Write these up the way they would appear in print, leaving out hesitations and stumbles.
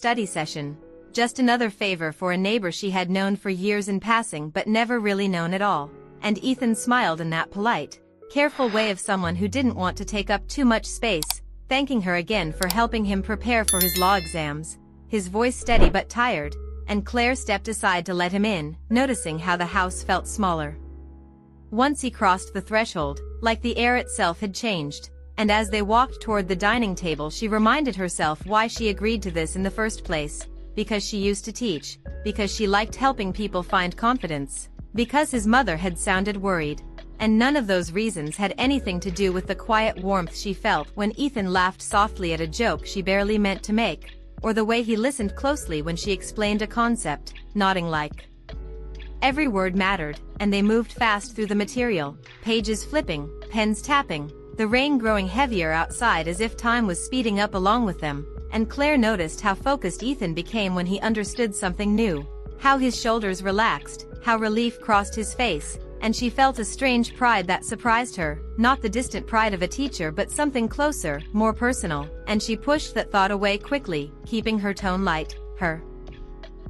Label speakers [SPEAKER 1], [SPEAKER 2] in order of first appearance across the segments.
[SPEAKER 1] study session. Just another favor for a neighbor she had known for years in passing but never really known at all. And Ethan smiled in that polite, careful way of someone who didn't want to take up too much space, thanking her again for helping him prepare for his law exams. His voice steady but tired, and Claire stepped aside to let him in, noticing how the house felt smaller. Once he crossed the threshold, like the air itself had changed, and as they walked toward the dining table she reminded herself why she agreed to this in the first place. Because she used to teach, because she liked helping people find confidence, because his mother had sounded worried. And none of those reasons had anything to do with the quiet warmth she felt when Ethan laughed softly at a joke she barely meant to make, or the way he listened closely when she explained a concept, nodding like every word mattered. And they moved fast through the material, pages flipping, pens tapping, the rain growing heavier outside as if time was speeding up along with them. And Claire noticed how focused Ethan became when he understood something new, how his shoulders relaxed, how relief crossed his face, and she felt a strange pride that surprised her, not the distant pride of a teacher but something closer, more personal, and she pushed that thought away quickly, keeping her tone light, her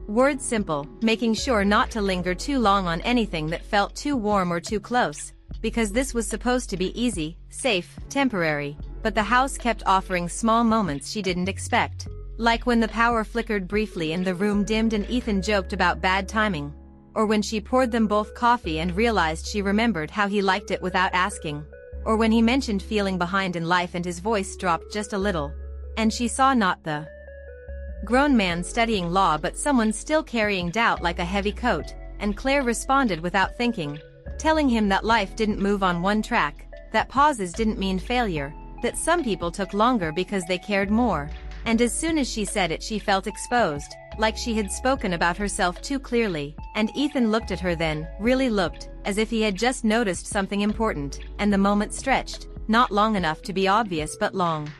[SPEAKER 1] words simple, making sure not to linger too long on anything that felt too warm or too close, because this was supposed to be easy, safe, temporary. But the house kept offering small moments she didn't expect, like when the power flickered briefly and the room dimmed and Ethan joked about bad timing, or when she poured them both coffee and realized she remembered how he liked it without asking, or when he mentioned feeling behind in life and his voice dropped just a little, and she saw not the grown man studying law but someone still carrying doubt like a heavy coat. And Claire responded without thinking, telling him that life didn't move on one track, that pauses didn't mean failure, that some people took longer because they cared more. And as soon as she said it she felt exposed, like she had spoken about herself too clearly. And Ethan looked at her then, really looked, as if he had just noticed something important, and the moment stretched, not long enough to be obvious but long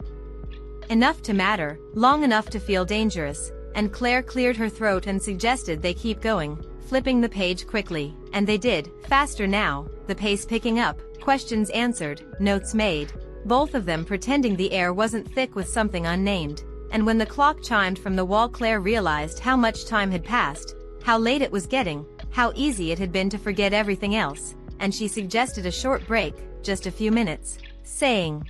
[SPEAKER 1] enough to matter, long enough to feel dangerous. And Claire cleared her throat and suggested they keep going, flipping the page quickly, and they did, faster now, the pace picking up, questions answered, notes made, both of them pretending the air wasn't thick with something unnamed. And when the clock chimed from the wall Claire realized how much time had passed, how late it was getting, how easy it had been to forget everything else, and she suggested a short break, just a few minutes, saying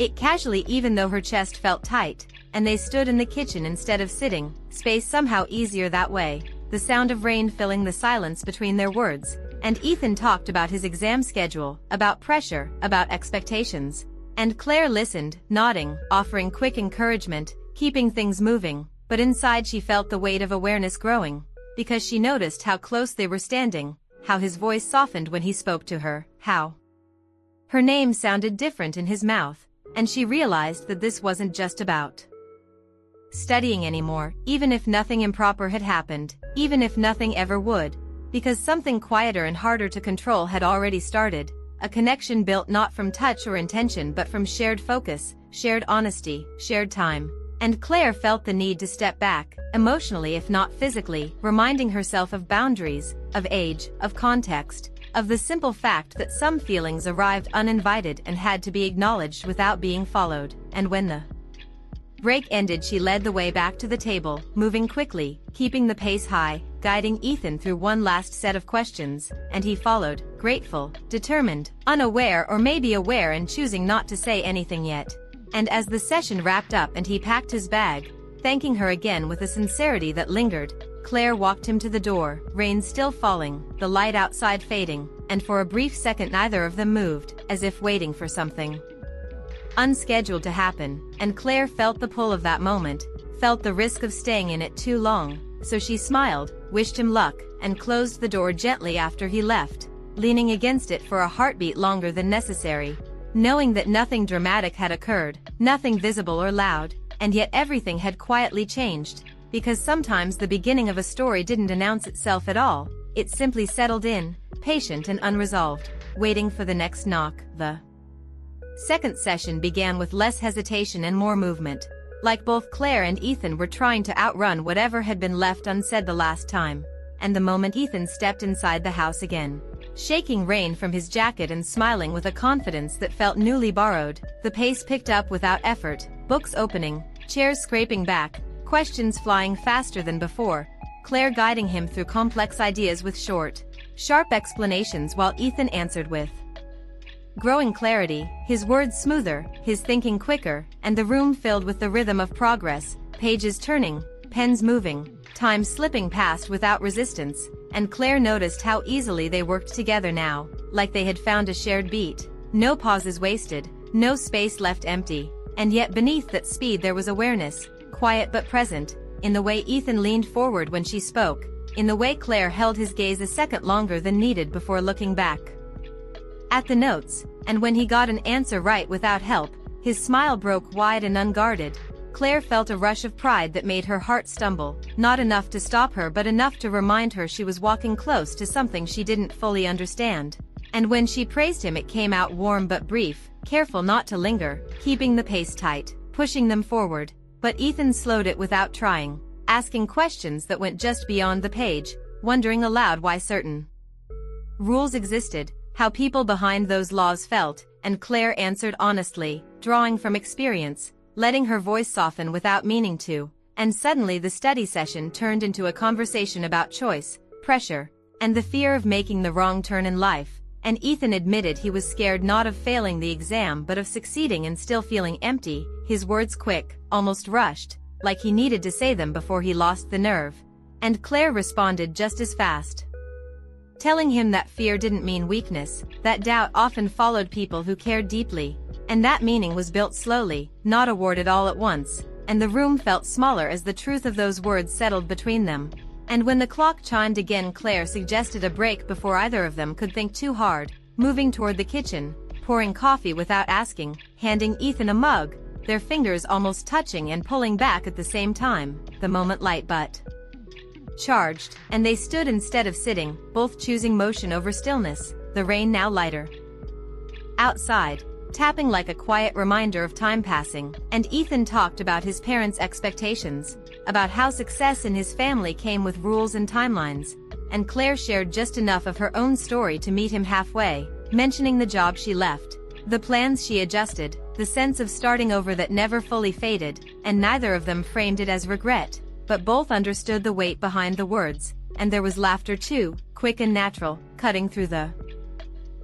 [SPEAKER 1] it casually even though her chest felt tight, and they stood in the kitchen instead of sitting, space somehow easier that way, the sound of rain filling the silence between their words. And Ethan talked about his exam schedule, about pressure, about expectations. And Claire listened, nodding, offering quick encouragement, keeping things moving, but inside she felt the weight of awareness growing, because she noticed how close they were standing, how his voice softened when he spoke to her, how her name sounded different in his mouth, and she realized that this wasn't just about studying anymore, even if nothing improper had happened, even if nothing ever would, because something quieter and harder to control had already started, a connection built not from touch or intention but from shared focus, shared honesty, shared time. And Claire felt the need to step back, emotionally if not physically, reminding herself of boundaries, of age, of context, of the simple fact that some feelings arrived uninvited and had to be acknowledged without being followed. And when the break ended she led the way back to the table, moving quickly, keeping the pace high, guiding Ethan through one last set of questions, and he followed, grateful, determined, unaware or maybe aware and choosing not to say anything yet. And as the session wrapped up and he packed his bag, thanking her again with a sincerity that lingered, Claire walked him to the door, rain still falling, the light outside fading, and for a brief second neither of them moved, as if waiting for something unscheduled to happen. And Claire felt the pull of that moment, felt the risk of staying in it too long, so she smiled, wished him luck, and closed the door gently after he left, leaning against it for a heartbeat longer than necessary, knowing that nothing dramatic had occurred, nothing visible or loud, and yet everything had quietly changed, because sometimes the beginning of a story didn't announce itself at all, it simply settled in, patient and unresolved, waiting for the next knock. The second session began with less hesitation and more movement, like both Claire and Ethan were trying to outrun whatever had been left unsaid the last time. And the moment Ethan stepped inside the house again, shaking rain from his jacket and smiling with a confidence that felt newly borrowed, the pace picked up without effort, books opening, chairs scraping back, questions flying faster than before, Claire guiding him through complex ideas with short, sharp explanations while Ethan answered with growing clarity, his words smoother, his thinking quicker, and the room filled with the rhythm of progress, pages turning, pens moving, time slipping past without resistance, and Claire noticed how easily they worked together now, like they had found a shared beat. No pauses wasted, no space left empty, and yet beneath that speed there was awareness, quiet but present, in the way Ethan leaned forward when she spoke, in the way Claire held his gaze a second longer than needed before looking back at the notes, and when he got an answer right without help, his smile broke wide and unguarded. Claire felt a rush of pride that made her heart stumble, not enough to stop her but enough to remind her she was walking close to something she didn't fully understand. And when she praised him it came out warm but brief, careful not to linger, keeping the pace tight, pushing them forward. But Ethan slowed it without trying, asking questions that went just beyond the page, wondering aloud why certain rules existed, how people behind those laws felt, and Claire answered honestly, drawing from experience, letting her voice soften without meaning to, and suddenly the study session turned into a conversation about choice, pressure, and the fear of making the wrong turn in life, and Ethan admitted he was scared not of failing the exam but of succeeding and still feeling empty, his words quick, almost rushed, like he needed to say them before he lost the nerve. And Claire responded just as fast, telling him that fear didn't mean weakness, that doubt often followed people who cared deeply, and that meaning was built slowly, not awarded all at once, and the room felt smaller as the truth of those words settled between them. And when the clock chimed again Claire suggested a break before either of them could think too hard, moving toward the kitchen, pouring coffee without asking, handing Ethan a mug, their fingers almost touching and pulling back at the same time, the moment light but charged, and they stood instead of sitting, both choosing motion over stillness, the rain now lighter outside, tapping like a quiet reminder of time passing, and Ethan talked about his parents' expectations, about how success in his family came with rules and timelines, and Claire shared just enough of her own story to meet him halfway, mentioning the job she left, the plans she adjusted, the sense of starting over that never fully faded, and neither of them framed it as regret, but both understood the weight behind the words, and there was laughter too, quick and natural, cutting through the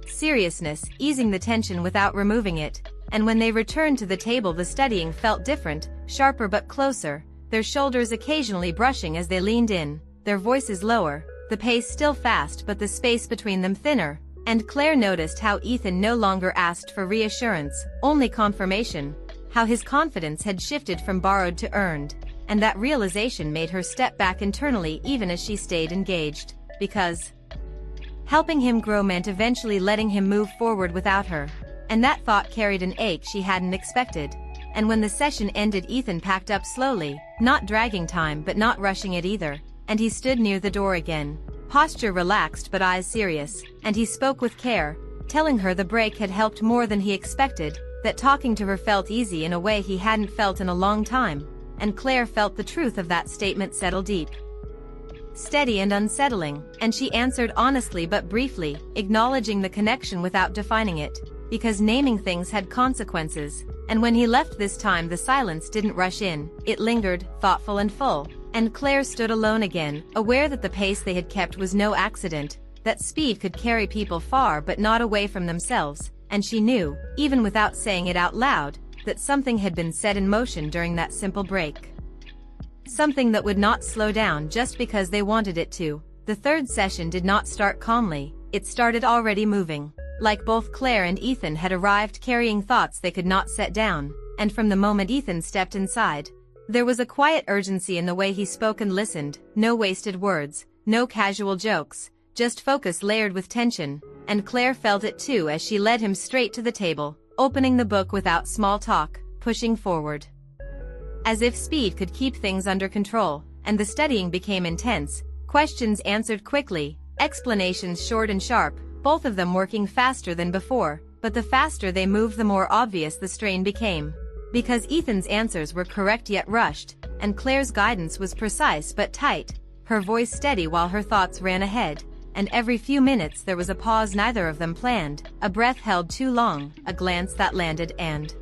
[SPEAKER 1] seriousness, easing the tension without removing it, and when they returned to the table the studying felt different, sharper but closer, their shoulders occasionally brushing as they leaned in, their voices lower, the pace still fast but the space between them thinner, and Claire noticed how Ethan no longer asked for reassurance, only confirmation, how his confidence had shifted from borrowed to earned, and that realization made her step back internally even as she stayed engaged, because helping him grow meant eventually letting him move forward without her, and that thought carried an ache she hadn't expected. And when the session ended Ethan packed up slowly, not dragging time but not rushing it either, and he stood near the door again, posture relaxed but eyes serious, and he spoke with care, telling her the break had helped more than he expected, that talking to her felt easy in a way he hadn't felt in a long time, and Claire felt the truth of that statement settle deep, steady and unsettling, and she answered honestly but briefly, acknowledging the connection without defining it, because naming things had consequences, and when he left this time the silence didn't rush in, it lingered, thoughtful and full, and Claire stood alone again, aware that the pace they had kept was no accident, that speed could carry people far but not away from themselves, and she knew, even without saying it out loud, that something had been set in motion during that simple break. Something that would not slow down just because they wanted it to. The third session did not start calmly, it started already moving, like both Claire and Ethan had arrived carrying thoughts they could not set down, and from the moment Ethan stepped inside, there was a quiet urgency in the way he spoke and listened, no wasted words, no casual jokes, just focus layered with tension, and Claire felt it too as she led him straight to the table, opening the book without small talk, pushing forward as if speed could keep things under control, and the studying became intense, questions answered quickly, explanations short and sharp, both of them working faster than before, but the faster they moved the more obvious the strain became. Because Ethan's answers were correct yet rushed, and Claire's guidance was precise but tight, her voice steady while her thoughts ran ahead, and every few minutes there was a pause neither of them planned, a breath held too long, a glance that landed and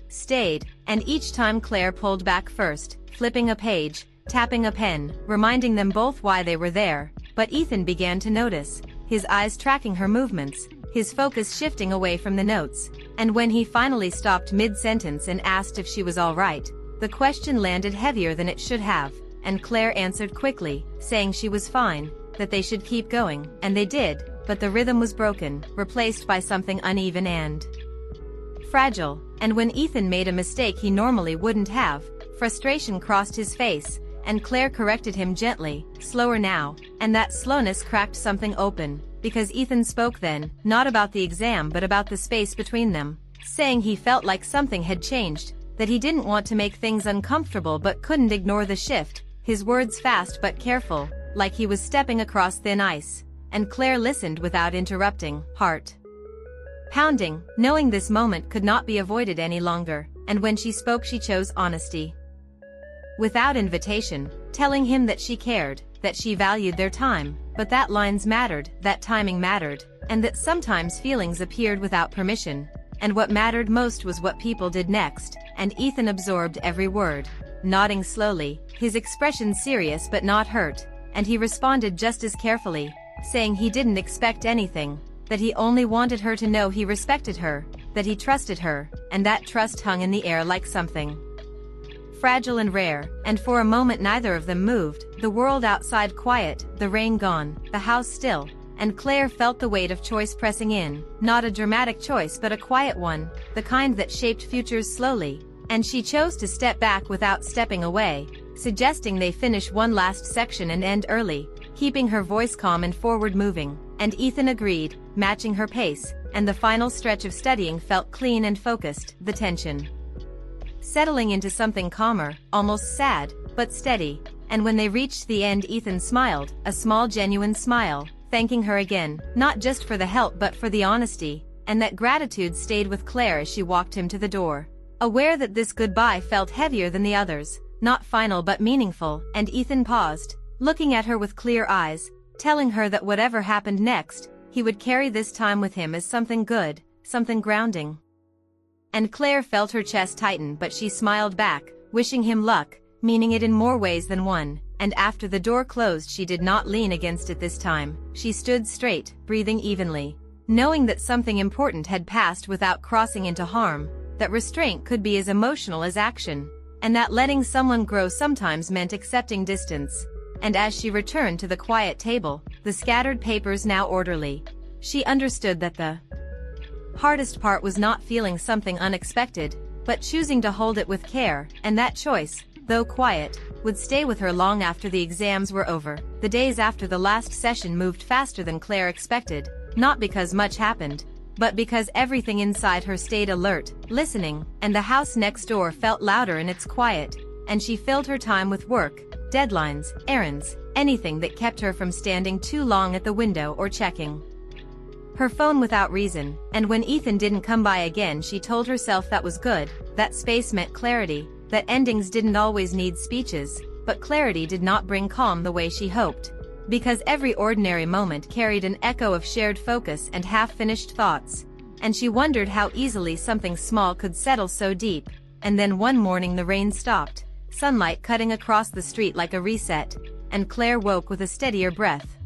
[SPEAKER 1] stayed, And each time Claire pulled back first, flipping a page, tapping a pen, reminding them both why they were there. But Ethan began to notice, his eyes tracking her movements, his focus shifting away from the notes. And when he finally stopped mid-sentence and asked if she was all right, the question landed heavier than it should have, and Claire answered quickly, saying she was fine, that they should keep going, and they did, but the rhythm was broken, replaced by something uneven and fragile. And when Ethan made a mistake he normally wouldn't have, frustration crossed his face, and Claire corrected him gently, slower now, and that slowness cracked something open, because Ethan spoke then, not about the exam but about the space between them, saying he felt like something had changed, that he didn't want to make things uncomfortable but couldn't ignore the shift, his words fast but careful, like he was stepping across thin ice. And Claire listened without interrupting, heart pounding, knowing this moment could not be avoided any longer, and when she spoke she chose honesty. Without invitation, telling him that she cared, that she valued their time, but that lines mattered, that timing mattered, and that sometimes feelings appeared without permission, and what mattered most was what people did next, and Ethan absorbed every word, nodding slowly, his expression serious but not hurt, and he responded just as carefully, saying he didn't expect anything, that he only wanted her to know he respected her, that he trusted her, and that trust hung in the air like something fragile and rare. And for a moment neither of them moved, the world outside quiet, the rain gone, the house still, and Claire felt the weight of choice pressing in, not a dramatic choice but a quiet one, the kind that shaped futures slowly, and she chose to step back without stepping away, suggesting they finish one last section and end early, keeping her voice calm and forward-moving, and Ethan agreed, matching her pace, and the final stretch of studying felt clean and focused, the tension settling into something calmer, almost sad, but steady. And when they reached the end Ethan smiled, a small genuine smile, thanking her again, not just for the help but for the honesty, and that gratitude stayed with Claire as she walked him to the door, aware that this goodbye felt heavier than the others, not final but meaningful. And Ethan paused, looking at her with clear eyes, telling her that whatever happened next, he would carry this time with him as something good, something grounding. And Claire felt her chest tighten but she smiled back, wishing him luck, meaning it in more ways than one. And after the door closed she did not lean against it this time, she stood straight, breathing evenly, knowing that something important had passed without crossing into harm, that restraint could be as emotional as action, and that letting someone grow sometimes meant accepting distance. And as she returned to the quiet table, the scattered papers now orderly, she understood that the hardest part was not feeling something unexpected, but choosing to hold it with care, and that choice, though quiet, would stay with her long after the exams were over. The days after the last session moved faster than Claire expected, not because much happened, but because everything inside her stayed alert, listening, and the house next door felt louder in its quiet, and she filled her time with work, deadlines, errands, anything that kept her from standing too long at the window or checking her phone without reason. And when Ethan didn't come by again she told herself that was good, that space meant clarity, that endings didn't always need speeches, but clarity did not bring calm the way she hoped, because every ordinary moment carried an echo of shared focus and half-finished thoughts, and she wondered how easily something small could settle so deep. And then one morning the rain stopped, sunlight cutting across the street like a reset, and Claire woke with a steadier breath,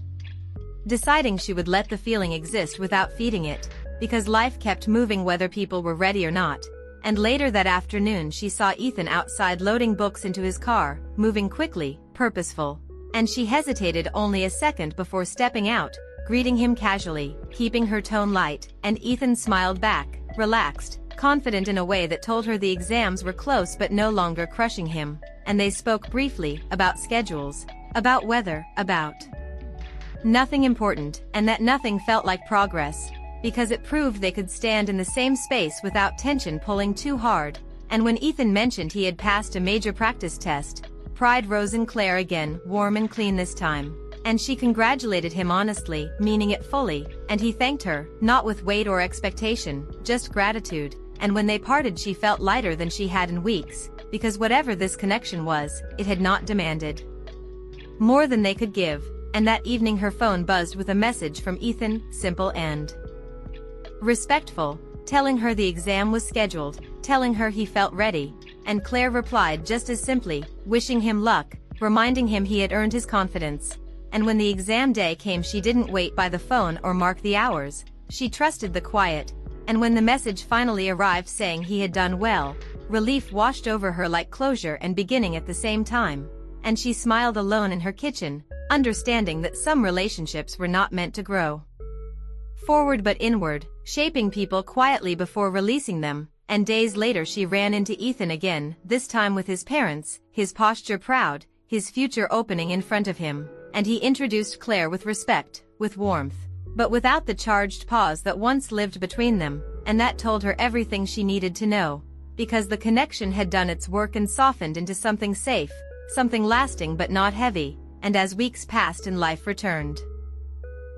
[SPEAKER 1] deciding she would let the feeling exist without feeding it, because life kept moving whether people were ready or not. And later that afternoon she saw Ethan outside loading books into his car, moving quickly, purposeful, and she hesitated only a second before stepping out, greeting him casually, keeping her tone light, and Ethan smiled back, relaxed, confident in a way that told her the exams were close but no longer crushing him. And they spoke briefly, about schedules, about weather, about nothing important, and that nothing felt like progress, because it proved they could stand in the same space without tension pulling too hard. And when Ethan mentioned he had passed a major practice test, pride rose in Claire again, warm and clean this time, and she congratulated him honestly, meaning it fully, and he thanked her, not with weight or expectation, just gratitude. And when they parted she felt lighter than she had in weeks, because whatever this connection was, it had not demanded more than they could give. And that evening her phone buzzed with a message from Ethan, simple and respectful, telling her the exam was scheduled, telling her he felt ready, and Claire replied just as simply, wishing him luck, reminding him he had earned his confidence. And when the exam day came, she didn't wait by the phone or mark the hours. She trusted the quiet. And when the message finally arrived saying he had done well, relief washed over her like closure and beginning at the same time. And she smiled alone in her kitchen, understanding that some relationships were not meant to grow forward but inward, shaping people quietly before releasing them. And days later she ran into Ethan again, this time with his parents, his posture proud, his future opening in front of him. And he introduced Claire with respect, with warmth, but without the charged pause that once lived between them, and that told her everything she needed to know. Because the connection had done its work and softened into something safe, something lasting but not heavy. And as weeks passed and life returned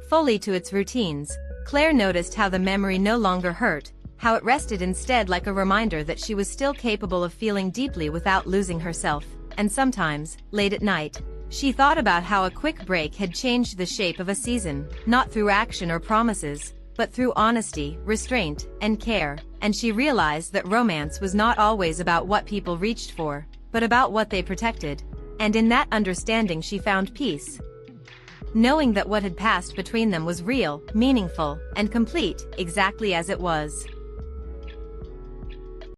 [SPEAKER 1] fully to its routines, Claire noticed how the memory no longer hurt, how it rested instead like a reminder that she was still capable of feeling deeply without losing herself. And sometimes, late at night, she thought about how a quick break had changed the shape of a season, not through action or promises, but through honesty, restraint, and care. And she realized that romance was not always about what people reached for, but about what they protected. And in that understanding she found peace, knowing that what had passed between them was real, meaningful, and complete, exactly as it was.